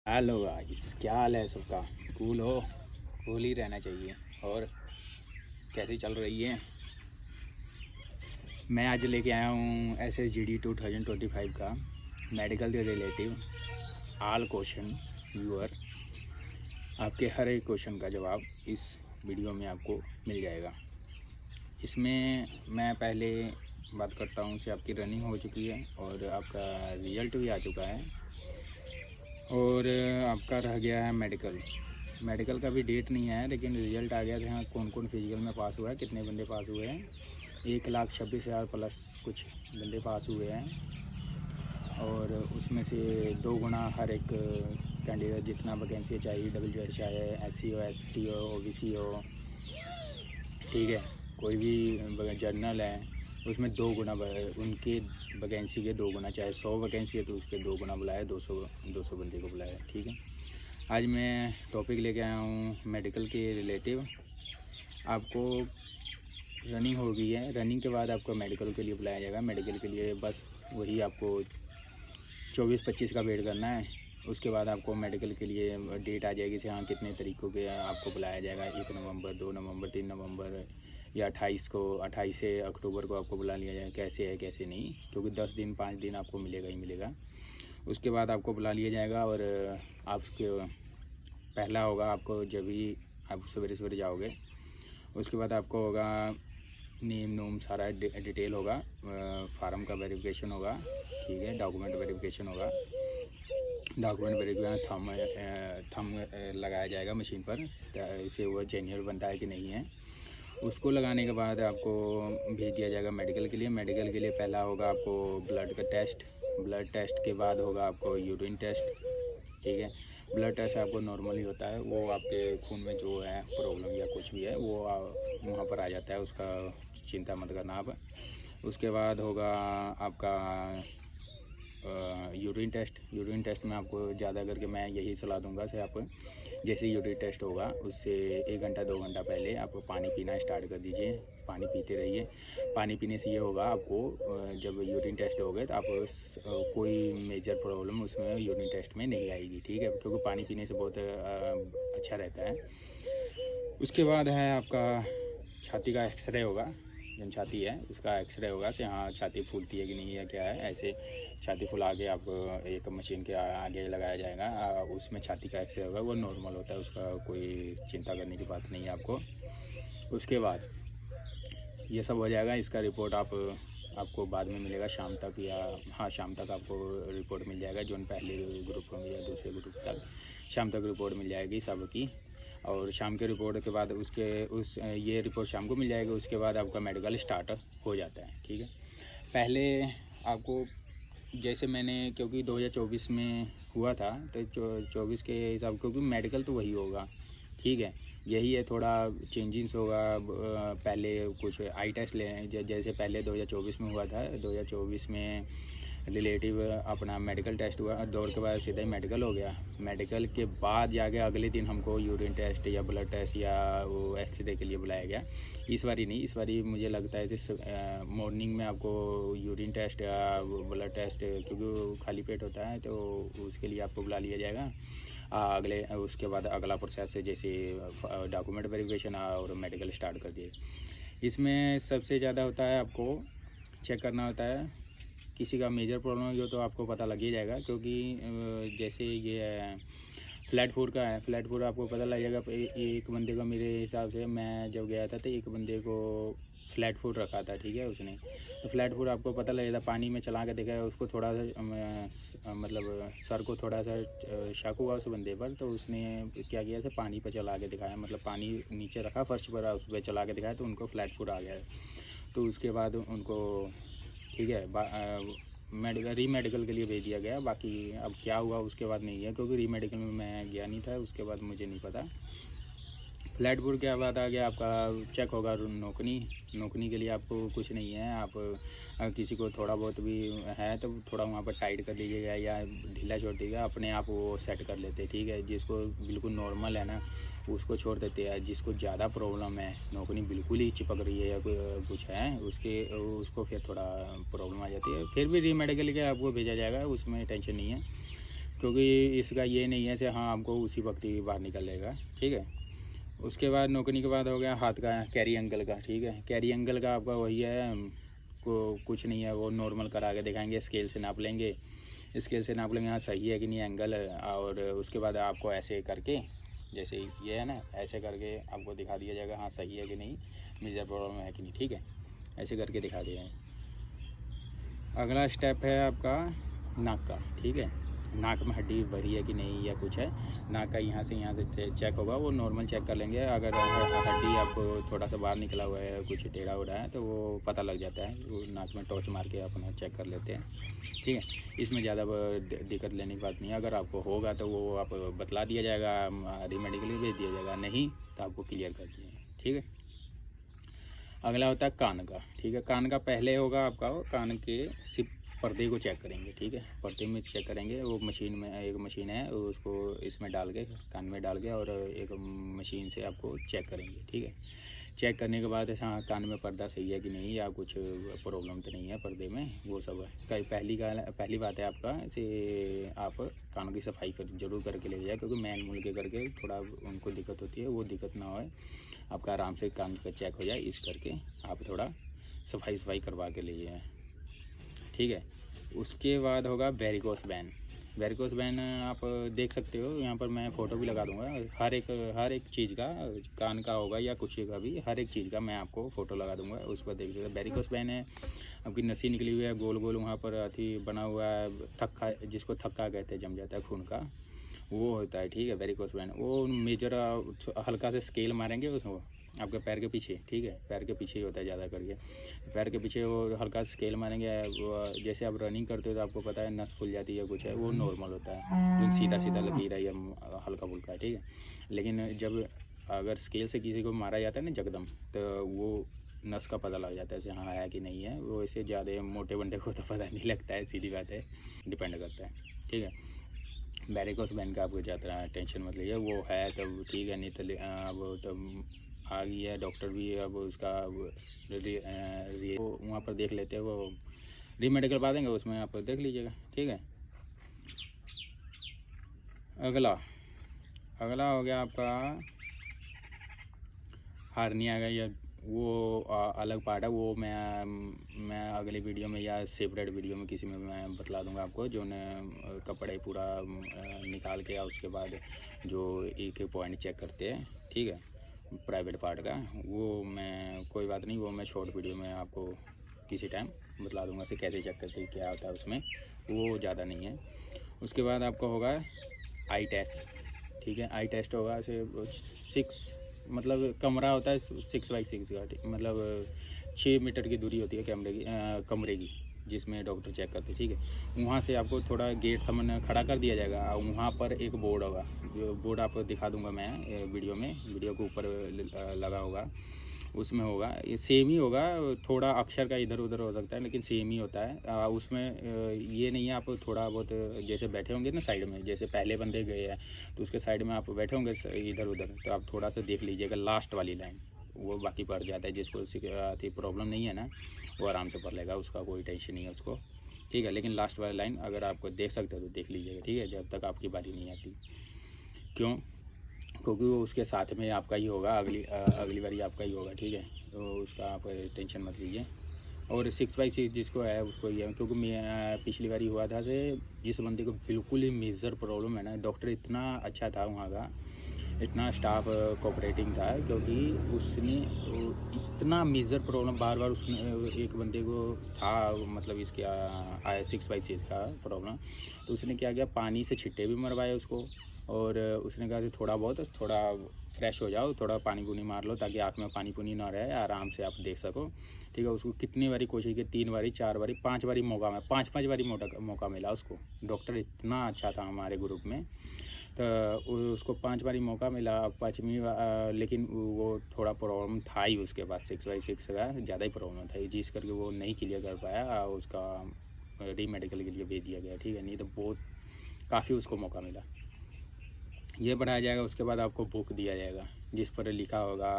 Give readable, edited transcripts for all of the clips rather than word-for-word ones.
Hello guys, क्या हाल है सबका। कूल हो, कूल ही रहना चाहिए। और कैसी चल रही है। मैं आज लेके आया हूँ SSGD 2025 का मेडिकल के रिलेटिव ऑल क्वेश्चन व्यूअर। आपके हर एक क्वेश्चन का जवाब इस वीडियो में आपको मिल जाएगा। इसमें मैं पहले बात करता हूँ से आपकी रनिंग हो चुकी है और आपका रिजल्ट भी आ चुका है और आपका रह गया है मेडिकल का भी डेट नहीं है, लेकिन रिज़ल्ट आ गया था। हाँ, कौन कौन फिजिकल में पास हुआ है, कितने बंदे पास हुए हैं। 1,26,000 प्लस कुछ बंदे पास हुए हैं और उसमें से 2 गुना हर एक कैंडिडेट जितना वैकेंसी चाहिए, WH चाहे SC हो, ST हो, OBC हो, ठीक है, कोई भी जर्नल है, उसमें 2 गुना उनके वैकेंसी के 2 गुना, चाहे 100 वैकेंसी है तो उसके 2 गुना बुलाया, 200 बंदे को बुलाया। ठीक है, आज मैं टॉपिक लेके आया हूँ मेडिकल के रिलेटिव। आपको रनिंग हो गई है, रनिंग के बाद आपको मेडिकल के लिए बुलाया जाएगा। मेडिकल के लिए बस वही आपको 24-25 का वेट करना है। उसके बाद आपको मेडिकल के लिए डेट आ जाएगी से हाँ कितने तरीक़ों के आपको बुलाया जाएगा। 1 नवंबर, 2 नवंबर, 3 नवंबर या 28 से अक्टूबर को आपको बुला लिया जाए। कैसे है कैसे नहीं, क्योंकि 10 दिन 5 दिन आपको मिलेगा ही मिलेगा। उसके बाद आपको बुला लिया जाएगा और आपके पहला होगा आपको जब भी आप सवेरे सवेरे जाओगे, उसके बाद आपको होगा नेम नूम सारा डिटेल होगा, फार्म का वेरिफिकेशन होगा, ठीक है, डॉक्यूमेंट वेरिफिकेशन होगा। डॉक्यूमेंट वेरिफिकेशन थम लगाया जाएगा मशीन पर, इसे वो जेन्युइन बनता है कि नहीं है। उसको लगाने के बाद आपको भेज दिया जाएगा मेडिकल के लिए। मेडिकल के लिए पहला होगा आपको ब्लड का टेस्ट, ब्लड टेस्ट के बाद होगा आपको यूरिन टेस्ट, ठीक है। ब्लड टेस्ट आपको नॉर्मली होता है, वो आपके खून में जो है प्रॉब्लम या कुछ भी है वो वहाँ पर आ जाता है, उसका चिंता मत करना आप। उसके बाद होगा आपका यूरिन टेस्ट में आपको ज़्यादा करके मैं यही सलाह दूंगा से आप जैसे यूरिन टेस्ट होगा उससे 1 घंटा 2 घंटा पहले आप पानी पीना स्टार्ट कर दीजिए। पानी पीते रहिए। पानी पीने से ये होगा आपको जब यूरिन टेस्ट हो गए तो आप कोई मेजर प्रॉब्लम उसमें यूरिन टेस्ट में नहीं आएगी, ठीक है, क्योंकि पानी पीने से बहुत अच्छा रहता है। उसके बाद है आपका छाती का एक्सरे होगा। जन छाती है उसका एक्सरे होगा से हाँ छाती फूलती है कि नहीं है क्या है। ऐसे छाती फुला के आप एक मशीन के आगे लगाया जाएगा, उसमें छाती का एक्सरे होगा, वो नॉर्मल होता है, उसका कोई चिंता करने की बात नहीं है आपको। उसके बाद ये सब हो जाएगा। इसका रिपोर्ट आपको बाद में मिलेगा शाम तक, या हाँ शाम तक आपको रिपोर्ट मिल जाएगा। जो पहले ग्रुप होंगे या दूसरे ग्रुप तक शाम तक रिपोर्ट मिल जाएगी सबकी। और शाम के रिपोर्ट के बाद ये रिपोर्ट शाम को मिल जाएगी। उसके बाद आपका मेडिकल स्टार्ट हो जाता है, ठीक है। पहले आपको जैसे मैंने, क्योंकि 2024 में हुआ था तो 24 के हिसाब, क्योंकि मेडिकल तो वही होगा, ठीक है, यही है, थोड़ा चेंजेस होगा। पहले कुछ आई टेस्ट ले, जैसे पहले 2024 में हुआ था, 2024 में रिलेटिव अपना मेडिकल टेस्ट हुआ, दौड़ के बाद सीधा ही मेडिकल हो गया। मेडिकल के बाद जाके अगले दिन हमको यूरिन टेस्ट या ब्लड टेस्ट या वो एक्सरे के लिए बुलाया गया। इस बारी नहीं, इस बारी मुझे लगता है जैसे मॉर्निंग में आपको यूरिन टेस्ट या ब्लड टेस्ट, क्योंकि खाली पेट होता है तो उसके लिए आपको बुला लिया जाएगा। उसके बाद अगला प्रोसेस है जैसे डॉक्यूमेंट वेरिफिकेशन और मेडिकल स्टार्ट कर दिए। इसमें सबसे ज़्यादा होता है आपको चेक करना होता है, किसी का मेजर प्रॉब्लम हो तो आपको पता लग ही जाएगा, क्योंकि जैसे ये फ्लैट फूड का है, फ्लैट फूड आपको पता लग जाएगा। एक बंदे को, मेरे हिसाब से मैं जब गया था तो एक बंदे को फ्लैट फूड रखा था, ठीक है, उसने तो फ्लैट फूड आपको पता लगेगा। पानी में चला के देखा है उसको, थोड़ा सा मतलब सर को थोड़ा सा शक हुआ उस बंदे पर, तो उसने क्या किया था, पानी पर चला के दिखाया, मतलब पानी नीचे रखा फर्श पर, उस पर चला के दिखाया तो उनको फ्लैट फूड आ गया। तो उसके बाद उनको, ठीक है, री मेडिकल के लिए भेज दिया गया। बाकी अब क्या हुआ उसके बाद नहीं है, क्योंकि री मेडिकल में मैं गया नहीं था, उसके बाद मुझे नहीं पता। फ्लैट फूड के बाद आ गया आपका चेक होगा नोकनी के लिए आपको कुछ नहीं है। आप किसी को थोड़ा बहुत भी है तो थोड़ा वहाँ पर टाइट कर लीजिएगा या ढीला छोड़ दीजिएगा, अपने आप वो सेट कर लेते, ठीक है। जिसको बिल्कुल नॉर्मल है ना उसको छोड़ देते हैं। जिसको ज़्यादा प्रॉब्लम है, नोकनी बिल्कुल ही चिपक रही है या कुछ है उसको फिर थोड़ा प्रॉब्लम आ जाती है, फिर भी री मेडिकल के आपको भेजा जाएगा, उसमें टेंशन नहीं है। क्योंकि इसका ये नहीं है से हाँ आपको उसी वक्त ही बाहर निकलेगा, ठीक है। उसके बाद नोकनी के बाद हो गया हाथ का कैरी एंगल का, ठीक है। कैरी एंगल का आपका वही है, को कुछ नहीं है, वो नॉर्मल करा के दिखाएंगे, स्केल से नाप लेंगे, स्केल से नाप लेंगे हाँ सही है कि नहीं एंगल। और उसके बाद आपको ऐसे करके, जैसे ये है ना, ऐसे करके आपको दिखा दिया जाएगा हाँ सही है कि नहीं, मेजर प्रॉब्लम है कि नहीं, ठीक है। ऐसे करके दिखा दिया है। अगला स्टेप है आपका नाक का, ठीक है। नाक में हड्डी भरी है कि नहीं या कुछ है, नाक का यहाँ से चेक होगा, वो नॉर्मल चेक कर लेंगे। अगर हड्डी आपको थोड़ा सा बाहर निकला हुआ है, कुछ टेढ़ा उड़ा है, तो वो पता लग जाता है, वो नाक में टॉर्च मार के अपना चेक कर लेते हैं, ठीक है। इसमें ज़्यादा दिक्कत लेने की बात नहीं है। अगर आपको होगा तो वो आप बतला दिया जाएगा, मेडिकल भेज दिया जाएगा, नहीं तो आपको क्लियर कर दिया, ठीक है। अगला होता है कान का, ठीक है। कान का पहले होगा आपका कान के सिर्फ पर्दे को चेक करेंगे, ठीक है। पर्दे में चेक करेंगे, वो मशीन में एक मशीन है, उसको इसमें डाल के कान में डाल के और एक मशीन से आपको चेक करेंगे, ठीक है। चेक करने के बाद ऐसा कान में पर्दा सही है कि नहीं या कुछ प्रॉब्लम तो नहीं है पर्दे में, वो सब है। पहली बात है आपका से आप कानों की सफाई जरूर करके ले जाए, क्योंकि मैन मुल के करके थोड़ा उनको दिक्कत होती है, वो दिक्कत ना हो, आपका आराम से कान का चेक हो जाए, इस करके आप थोड़ा सफाई करवा के ले जाए, ठीक है। उसके बाद होगा वेरिकोस वेन। वेरिकोस वेन आप देख सकते हो, यहाँ पर मैं फ़ोटो भी लगा दूँगा। हर एक चीज़ का, कान का होगा या कुछ का भी, हर एक चीज़ का मैं आपको फ़ोटो लगा दूँगा, उस पर देख सकते। वेरिकोस वेन है, आपकी नसी निकली हुई है, गोल गोल वहाँ पर अथी बना हुआ है, थक्का, जिसको थक्का कहते हैं, जम जाता है खून का, वो होता है, ठीक है। वेरिकोस वेन वो मेजर हल्का से स्केल मारेंगे उसको आपके पैर के पीछे, ठीक है। पैर के पीछे ही होता है ज़्यादा करके, पैर के पीछे वो हल्का स्केल मारेंगे। वो जैसे आप रनिंग करते हो तो आपको पता है नस फूल जाती है, कुछ है, वो नॉर्मल होता है, जो सीधा सीधा लकीर है या हल्का फुल्का है, ठीक है। लेकिन जब अगर स्केल से किसी को मारा जाता है ना एकदम, तो वो नस का पता लग जाता है, हाँ है कि नहीं है। वो ऐसे ज़्यादा मोटे बंदे को तो पता नहीं लगता है, सीधी बात है, डिपेंड करता है, ठीक है। वेरिकोस वेन का आपको ज़्यादा टेंशन मत लीजिए, वो है तब ठीक है, नहीं तो अब तब आ गई है, डॉक्टर भी अब उसका वहाँ पर देख लेते हैं, वो रीमेडिकल पा देंगे, उसमें आप देख लीजिएगा, ठीक है। अगला हो गया आपका हार्निया का, या वो अलग पार्ट है, वो मैं अगली वीडियो में या सेपरेट वीडियो में किसी में मैं बतला दूंगा आपको, जो ने कपड़े पूरा निकाल के उसके बाद जो एक पॉइंट चेक करते हैं, ठीक है, प्राइवेट पार्ट का, वो मैं कोई बात नहीं, वो मैं शॉर्ट वीडियो में आपको किसी टाइम बतला दूंगा से कैसे चेक करते हैं, क्या होता है उसमें, वो ज़्यादा नहीं है। उसके बाद आपका होगा आई टेस्ट, ठीक है। आई टेस्ट होगा से 6 मतलब कमरा होता है 6x6 का, मतलब 6 मीटर की दूरी होती है कमरे की, जिसमें डॉक्टर चेक करते हैं, ठीक है। वहाँ से आपको थोड़ा गेट सामने खड़ा कर दिया जाएगा, वहाँ पर एक बोर्ड होगा, जो बोर्ड आपको दिखा दूंगा मैं वीडियो में, वीडियो के ऊपर लगा होगा, उसमें होगा, ये सेम ही होगा, थोड़ा अक्षर का इधर उधर हो सकता है, लेकिन सेम ही होता है। उसमें ये नहीं है आप थोड़ा बहुत जैसे बैठे होंगे ना साइड में, जैसे पहले बंदे गए हैं तो उसके साइड में आप बैठे होंगे इधर उधर, तो आप थोड़ा सा देख लीजिएगा लास्ट वाली लाइन, वो बाकी पढ़ जाता है, जिसको थी प्रॉब्लम नहीं है ना, वो आराम से पढ़ लेगा, उसका कोई टेंशन नहीं है उसको, ठीक है। लेकिन लास्ट वाली लाइन अगर आपको देख सकते हो तो देख लीजिएगा, ठीक है, जब तक आपकी बारी नहीं आती। क्यों? क्योंकि वो उसके साथ में आपका ही होगा, अगली बारी आपका ही होगा, ठीक है। तो उसका आप टेंशन मत लीजिए। और 6x6 जिसको है उसको ही है, क्योंकि मैं पिछली बारी हुआ था से जिस बंदे को बिल्कुल ही मेजर प्रॉब्लम है ना, डॉक्टर इतना अच्छा था वहाँ का, इतना स्टाफ कोऑपरेटिंग था, क्योंकि उसने इतना मेजर प्रॉब्लम बार बार उसने एक बंदे को था, मतलब इसके 6x6 का प्रॉब्लम, तो उसने क्या किया, पानी से छिट्टे भी मरवाए उसको, और उसने कहा कि थोड़ा फ्रेश हो जाओ, थोड़ा पानी पुनी मार लो, ताकि आँख में पानी पुनी ना रहे, आराम से आप देख सको, ठीक है। उसको कितनी बारी कोशिश की, 3 बारी 4 बारी 5 बारी मौका में 5 बारी मौका मिला उसको, डॉक्टर इतना अच्छा था हमारे ग्रुप में, तो उसको 5 बारी मौका मिला, 5वीं लेकिन वो थोड़ा प्रॉब्लम था ही उसके पास, 6x6 का ज़्यादा ही प्रॉब्लम था, जिस करके वो नहीं क्लियर कर पाया, उसका रीमेडिकल के लिए भेज दिया गया, ठीक है। नहीं तो बहुत काफ़ी उसको मौका मिला। ये बढ़ाया जाएगा, उसके बाद आपको बुक दिया जाएगा जिस पर लिखा होगा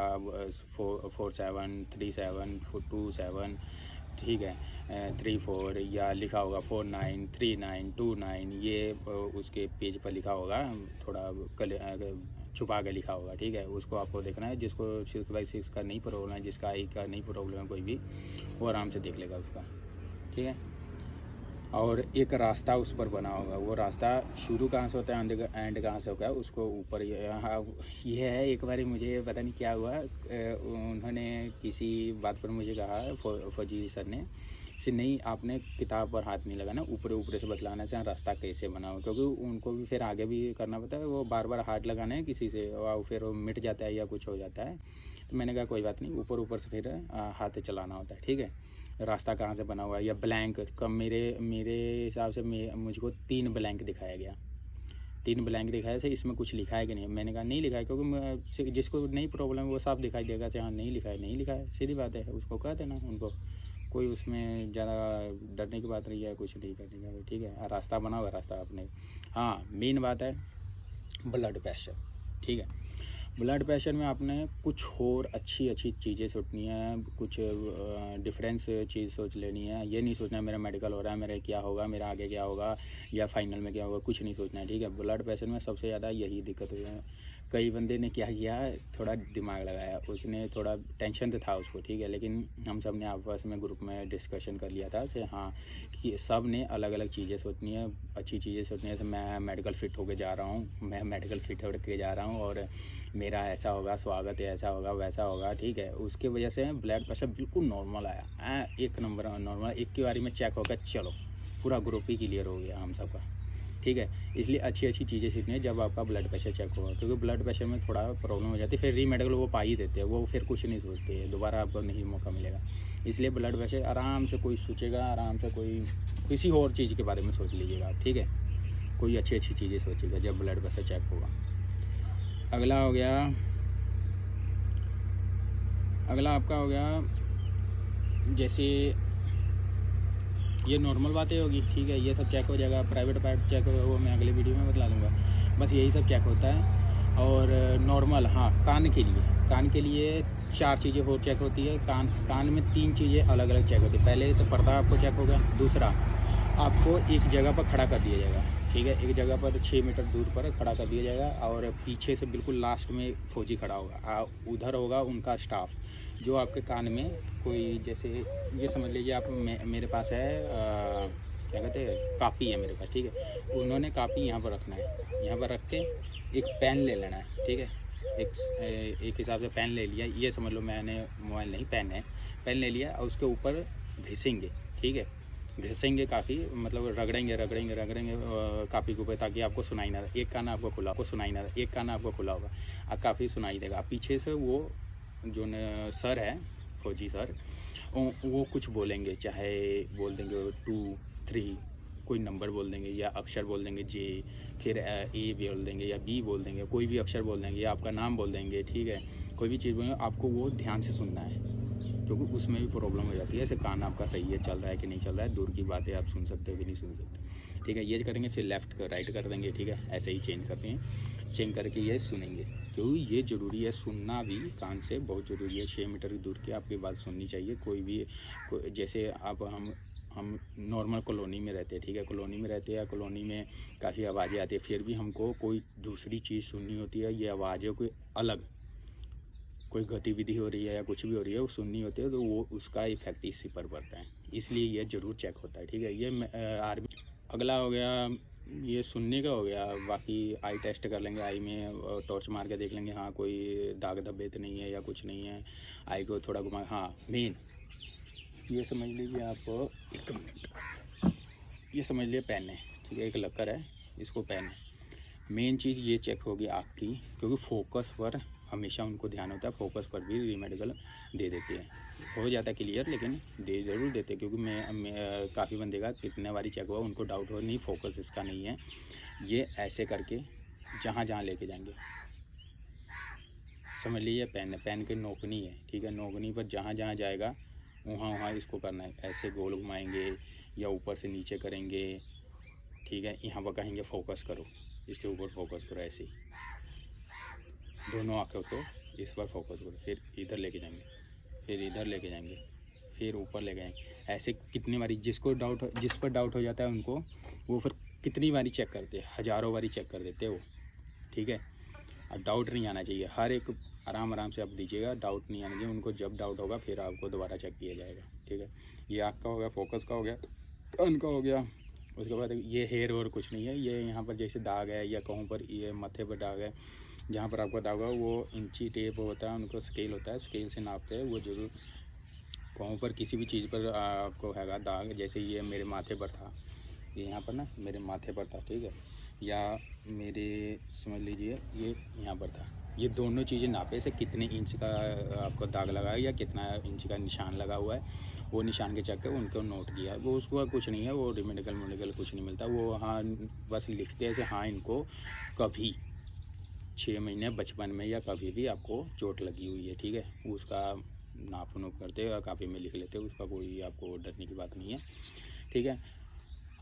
47, 37, 27, ठीक है, 34 या लिखा होगा 493929, ये उसके पेज पर लिखा होगा, थोड़ा छुपा के लिखा होगा, ठीक है। उसको आपको देखना है। जिसको 6x6 का नहीं प्रॉब्लम है, जिसका आई का नहीं प्रॉब्लम है कोई भी, वो आराम से देख लेगा उसका, ठीक है। और एक रास्ता उस पर बना होगा, वो रास्ता शुरू कहाँ से होता है, एंड कहाँ से होगा, उसको ऊपर ये है। एक बार मुझे पता नहीं क्या हुआ, उन्होंने किसी बात पर मुझे कहा, फौजी सर ने, नहीं आपने किताब पर हाथ नहीं लगाना, ऊपर ऊपर से बतलाना चाहिए रास्ता कैसे बना हो, क्योंकि उनको भी फिर आगे भी करना पड़ता है। वो बार बार हाथ लगाना है किसी से और फिर वो मिट जाता है या कुछ हो जाता है। तो मैंने कहा कोई बात नहीं, ऊपर ऊपर से फिर हाथ चलाना होता है, ठीक है। रास्ता कहाँ से बना हुआ है या ब्लैंक कम, मेरे हिसाब से मुझको 3 ब्लैंक दिखाया गया, 3 ब्लैंक दिखाया से इसमें कुछ लिखा है कि नहीं। मैंने कहा नहीं लिखा है, क्योंकि जिसको नहीं प्रॉब्लम है वो साफ दिखाई देगा, चाहे नहीं लिखा है नहीं लिखा है, सीधी बात है, उसको कह देना उनको, कोई उसमें ज़्यादा डरने की बात नहीं है, कुछ नहीं करने का, ठीक है। रास्ता बना हुआ रास्ता अपने। हाँ, मेन बात है ब्लड प्रेशर, ठीक है। ब्लड प्रेशर में आपने कुछ और अच्छी चीज़ें सोचनी है, कुछ डिफरेंस चीज़ सोच लेनी है। ये नहीं सोचना है मेरा मेडिकल हो रहा है, मेरा क्या होगा, मेरा आगे क्या होगा या फाइनल में क्या होगा, कुछ नहीं सोचना है, ठीक है। ब्लड प्रेशर में सबसे ज़्यादा यही दिक्कत हुई है। कई बंदे ने क्या किया, थोड़ा दिमाग लगाया, उसने थोड़ा टेंशन तो था उसको, ठीक है, लेकिन हम सब ने आपस में ग्रुप में डिस्कशन कर लिया था कि हाँ कि सब ने अलग अलग चीज़ें सोचनी है, अच्छी चीज़ें सोचनी है। जैसे मैं मेडिकल फिट होके जा रहा हूँ, मैं मेडिकल फिट होके जा रहा हूँ और मेरा ऐसा होगा, स्वागत है, ऐसा होगा, वैसा होगा, ठीक है। उसके वजह से ब्लड प्रेशर बिल्कुल नॉर्मल आया, एक नंबर नॉर्मल, एक की बारी में चेक होकर चलो पूरा ग्रुप ही क्लियर हो गया हम सबका, ठीक है। इसलिए अच्छी चीज़ें सीखनी है जब आपका ब्लड प्रेशर चेक होगा, क्योंकि ब्लड प्रेशर में थोड़ा प्रॉब्लम हो जाती है, फिर रीमेडिकल वो पा ही देते हैं, वो फिर कुछ नहीं सोचते, दोबारा आपको नहीं मौका मिलेगा। इसलिए ब्लड प्रेशर आराम से कोई सोचेगा, आराम से कोई किसी और चीज़ के बारे में सोच लीजिएगा, ठीक है। कोई अच्छी चीज़ें सोचेगा जब ब्लड प्रेशर चेक होगा। अगला आपका हो गया, जैसे ये नॉर्मल बातें होगी, ठीक है, ये सब चेक हो जाएगा। प्राइवेट पार्ट चेक होगा वो मैं अगले वीडियो में बता दूँगा, बस यही सब चेक होता है। और नॉर्मल, हाँ, कान के लिए 4 चीज़ें और चेक होती है। कान में 3 चीज़ें अलग अलग चेक होती है। पहले तो पर्दा आपको चेक होगा, दूसरा आपको एक जगह पर खड़ा कर दिया जाएगा, ठीक है, एक जगह पर 6 मीटर दूर पर खड़ा कर दिया जाएगा और पीछे से बिल्कुल लास्ट में फौजी खड़ा होगा, उधर होगा उनका स्टाफ, जो आपके कान में कोई, जैसे ये समझ लीजिए आप, मेरे पास है क्या कहते हैं, कापी है मेरे पास, ठीक है। उन्होंने कापी यहाँ पर रखना है, यहाँ पर रख के एक पेन ले लेना है, ठीक है। एक हिसाब से पेन ले लिया, ये समझ लो, मैंने मोबाइल नहीं, पेन है, पेन ले लिया और उसके ऊपर घिसेंगे, ठीक है, घिसेंगे काफ़ी, मतलब रगड़ेंगे काफ़ी के ऊपर, ताकि आपको सुनाई ना दे। एक कान आपको खुला, एक कान आपको खुला होगा, अब काफ़ी सुनाई देगा। अब पीछे से वो जो सर है, फौजी सर, वो कुछ बोलेंगे, चाहे बोल देंगे 2 3, कोई नंबर बोल देंगे या अक्षर बोल देंगे, जे, फिर ए बोल देंगे या बी बोल देंगे, कोई भी अक्षर बोल देंगे या आपका नाम बोल देंगे, ठीक है। कोई भी चीज़ बोलेंगे, आपको वो ध्यान से सुनना है, क्योंकि उसमें भी प्रॉब्लम हो जाती है। ऐसे कान आपका सही है, चल रहा है कि नहीं चल रहा है, दूर की बातें आप सुन सकते हो कि नहीं सुन सकते, ठीक है। ये करेंगे, फिर लेफ़्ट कर राइट कर देंगे, ठीक है, ऐसे ही चेंज करते हैं, चेंज करके ये सुनेंगे, क्योंकि ये ज़रूरी है, सुनना भी कान से बहुत ज़रूरी है। 6 मीटर की दूर की आपकी बात सुननी चाहिए। जैसे आप हम नॉर्मल कॉलोनी में रहते हैं, ठीक है, कॉलोनी में रहते हैं या कॉलोनी में काफ़ी आवाज़ें आती है, फिर भी हमको कोई दूसरी चीज़ सुननी होती है, ये आवाज़ें कोई अलग, कोई गतिविधि हो रही है या कुछ भी हो रही है, वो सुननी होती है, तो वो उसका इफेक्ट इसी पर पड़ता है, इसलिए ये ज़रूर चेक होता है, ठीक है। ये आर्मी। अगला हो गया, ये सुनने का हो गया। बाकी आई टेस्ट कर लेंगे, आई में टॉर्च मार के देख लेंगे, हाँ कोई दाग धब्बे तो नहीं है या कुछ नहीं है, आई को थोड़ा घुमा, हाँ मेन ये समझ लीजिए आप, एक मिनट, ये समझ लीजिए पेन है, ठीक है, एक लक्कर है, इसको पेन है। मेन चीज़ ये चेक होगी आँख की, क्योंकि फोकस पर हमेशा उनको ध्यान होता है, फोकस पर भी रीमेडिकल दे देती है, हो जाता है क्लियर, लेकिन दे ज़रूर देते, क्योंकि मैं काफ़ी बंदे का कितने बारी चेक हुआ, उनको डाउट हो नहीं फोकस इसका नहीं है। ये ऐसे करके जहाँ जहाँ लेके जाएंगे, समझ लीजिए पेन की नोकनी है, ठीक है, नोकनी पर जहाँ जहाँ जाएगा वहाँ इसको करना है, ऐसे गोल घुमाएंगे या ऊपर से नीचे करेंगे, ठीक है। यहाँ पर कहेंगे फोकस करो, इसके ऊपर फोकस करो, ऐसे ही दोनों आँखों को इस पर फोकस करो, फिर इधर लेके जाएंगे, फिर इधर लेके जाएंगे, फिर ऊपर ले गए। ऐसे कितनी बारी जिस पर डाउट हो जाता है उनको, वो फिर कितनी बारी चेक करते, हज़ारों बारी चेक कर देते वो, ठीक है। और डाउट नहीं आना चाहिए, हर एक आराम से आप दीजिएगा, डाउट नहीं आना चाहिए उनको। जब डाउट होगा फिर आपको दोबारा चेक किया जाएगा, ठीक है। ये आँख का हो गया, फोकस का हो गया, कान का हो गया। उसके बाद ये हेयर और कुछ नहीं है, ये यहाँ पर जैसे दाग है या कहूँ पर ये माथे पर दाग है, जहाँ पर आपका दाग होगा वो इंची टेप होता है, उनको स्केल होता है, स्केल से नापते हैं वो जरूर। कहूँ पर किसी भी चीज़ पर आपको हैगा दाग, जैसे ये मेरे माथे पर था, ये यहाँ पर ना मेरे माथे पर था, ठीक है, या मेरे समझ लीजिए ये यहाँ पर था। ये दोनों चीज़ें नापे से कितने इंच का आपको दाग लगा है या कितना इंच का निशान लगा हुआ है, वो निशान के चक्कर उनको नोट किया है। वो उसको कुछ नहीं है, वो मेडिकल कुछ नहीं मिलता वो। हाँ बस लिखते हैं से हाँ इनको कभी 6 महीने बचपन में या कभी भी आपको चोट लगी हुई है, ठीक है। उसका नाप नूप करते हैं, कापी में लिख लेते हैं, उसका कोई आपको डरने की बात नहीं है, ठीक है।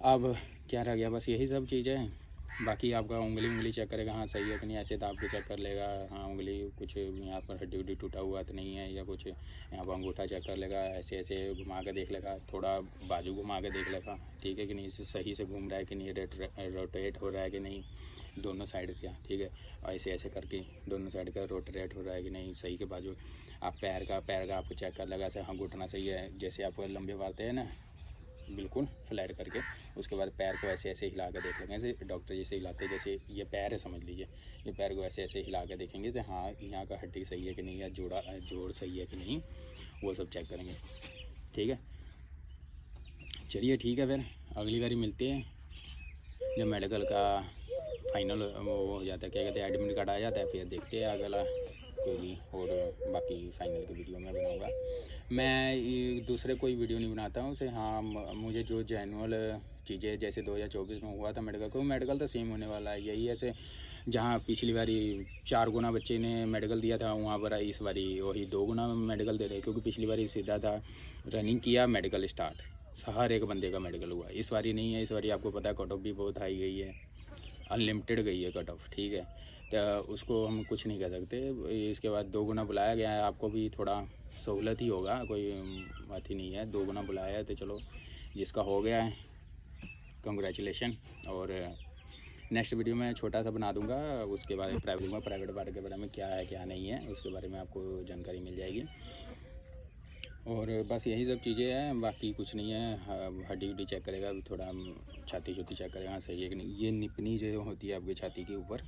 अब क्या रह गया, बस यही सब चीज़ें हैं। बाकी आपका उंगली चेक करेगा, हाँ सही है कि नहीं, ऐसे दाब के चेक कर लेगा, हाँ उंगली कुछ यहाँ पर हड्डी उड्डी टूटा हुआ तो नहीं है, या कुछ यहाँ पर अंगूठा चेक कर लेगा, ऐसे घुमा के देख लेगा, थोड़ा बाजू घुमा के देख लेगा, ठीक है कि नहीं, इसे सही से घूम रहा है कि नहीं, रोटेट हो रहा है कि नहीं दोनों साइड का, ठीक है। ऐसे करके दोनों साइड का रोटेट हो रहा है कि नहीं, सही के बाजू। आप पैर का आपको चेक कर लेगा, हाँ घुटना सही है, जैसे आप लंबे मारते हैं ना बिल्कुल फ्लैट करके, उसके बाद पैर को ऐसे हिला कर देख लेंगे, जैसे डॉक्टर जैसे हिलाते हैं, जैसे ये पैर है समझ लीजिए, ये पैर को ऐसे हिला कर देखेंगे जैसे हाँ यहाँ का हड्डी सही है कि नहीं, या जोड़ सही है कि नहीं, वो सब चेक करेंगे, ठीक है। चलिए ठीक है, फिर अगली बारी मिलते हैं जब मेडिकल का फाइनल वो हो जाता है, क्या कहते हैं, एडमिट कार्ड आ जाता है, फिर देखते हैं अगला कोई भी और बाकी फाइनल की वीडियो मैं बनाऊँगा। मैं दूसरे कोई वीडियो नहीं बनाता हूँ उसे, हाँ मुझे जो जेनुअल चीज़ें जैसे 2024 में हुआ था मेडिकल तो सेम होने वाला है, यही ऐसे जहाँ पिछली बारी 4 गुना बच्चे ने मेडिकल दिया था, वहाँ पर इस बारी वही 2 गुना मेडिकल दे रहे, क्योंकि पिछली बारी सीधा था रनिंग किया मेडिकल स्टार्ट, हर एक बंदे का मेडिकल हुआ। इस बारी नहीं है, इस बारी आपको पता है कट ऑफ भी बहुत हाई गई है, अनलिमिटेड गई है कट ऑफ, ठीक है। तो उसको हम कुछ नहीं कर सकते। इसके बाद 2 गुना बुलाया गया है, आपको भी थोड़ा सहूलत ही होगा, कोई बात ही नहीं है, 2 गुना बुलाया है तो चलो जिसका हो गया है कंग्रेचुलेशन। और नेक्स्ट वीडियो में छोटा सा बना दूंगा, उसके बारे में प्राइवेट बारे के बारे में क्या है क्या नहीं है, उसके बारे में आपको जानकारी मिल जाएगी। और बस यही सब चीज़ें हैं, बाकी कुछ नहीं है। हड्डी उड्डी चेक करेगा, थोड़ा छाती चेक करेगा, हाँ सही है कि नहीं। ये निपनी जो होती है आपकी छाती के ऊपर,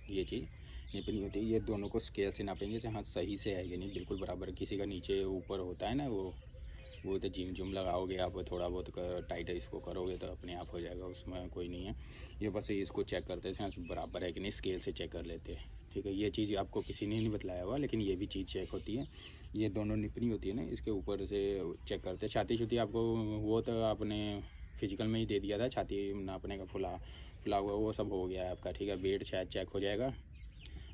ये चीज़ निपनी होती है, ये दोनों को स्केल से नापेंगे से हाँ सही से है कि नहीं, बिल्कुल बराबर। किसी का नीचे ऊपर होता है ना वो तो जिम लगाओगे आप, थोड़ा बहुत टाइट इसको करोगे तो अपने आप हो जाएगा, उसमें कोई नहीं है। ये बस इसको चेक करते हैं बराबर है कि नहीं, स्केल से चेक कर लेते हैं, ठीक है। ये चीज़ आपको किसी ने नहीं बतलाया हुआ, लेकिन ये भी चीज़ चेक होती है। ये दोनों निपनी होती है ना, इसके ऊपर से चेक करते हैं। छाती आपको वो तो आपने फिजिकल में ही दे दिया था, छाती नापने का फुला हुआ वो सब हो गया है आपका, ठीक है। वेट शायद चेक हो जाएगा,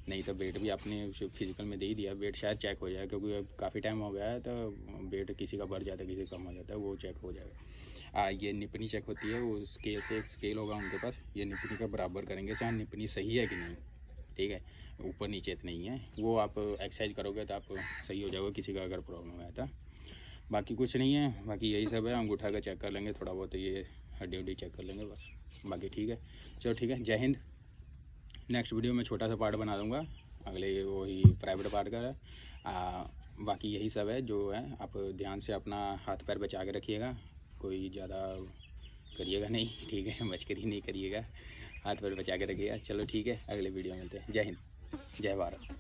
नहीं तो वेट भी आपने फिजिकल में दे ही दिया, वेट शायद चेक हो जाएगा, क्योंकि अब काफ़ी टाइम हो गया है तो वेट किसी का बढ़ जाता है किसी का कम हो जाता है, वो चेक हो जाएगा। ये निपनी चेक होती है, वो स्केल से एक स्केल होगा उनके पास, ये निपनी का बराबर करेंगे से हाँ निपनी सही है कि नहीं, ठीक है, ऊपर नीचे तो नहीं है। वो आप एक्सरसाइज करोगे तो आप सही हो जाओगे किसी का अगर प्रॉब्लम है तो। बाकी कुछ नहीं है, बाकी यही सब है। अंगूठा का चेक कर लेंगे थोड़ा बहुत, ये हड्डी उड्डी चेक कर लेंगे बस, बाकी ठीक है। चलो ठीक है, जय हिंद। नेक्स्ट वीडियो में छोटा सा पार्ट बना दूंगा, अगले वही प्राइवेट पार्ट का। बाकी यही सब है जो है, आप ध्यान से अपना हाथ पैर बचा के रखिएगा, कोई ज़्यादा करिएगा नहीं, ठीक है, मस्करी नहीं करिएगा, हाथ पैर बचा के रखिएगा। चलो ठीक है, अगले वीडियो में मिलते हैं। जय हिंद, जय भारत।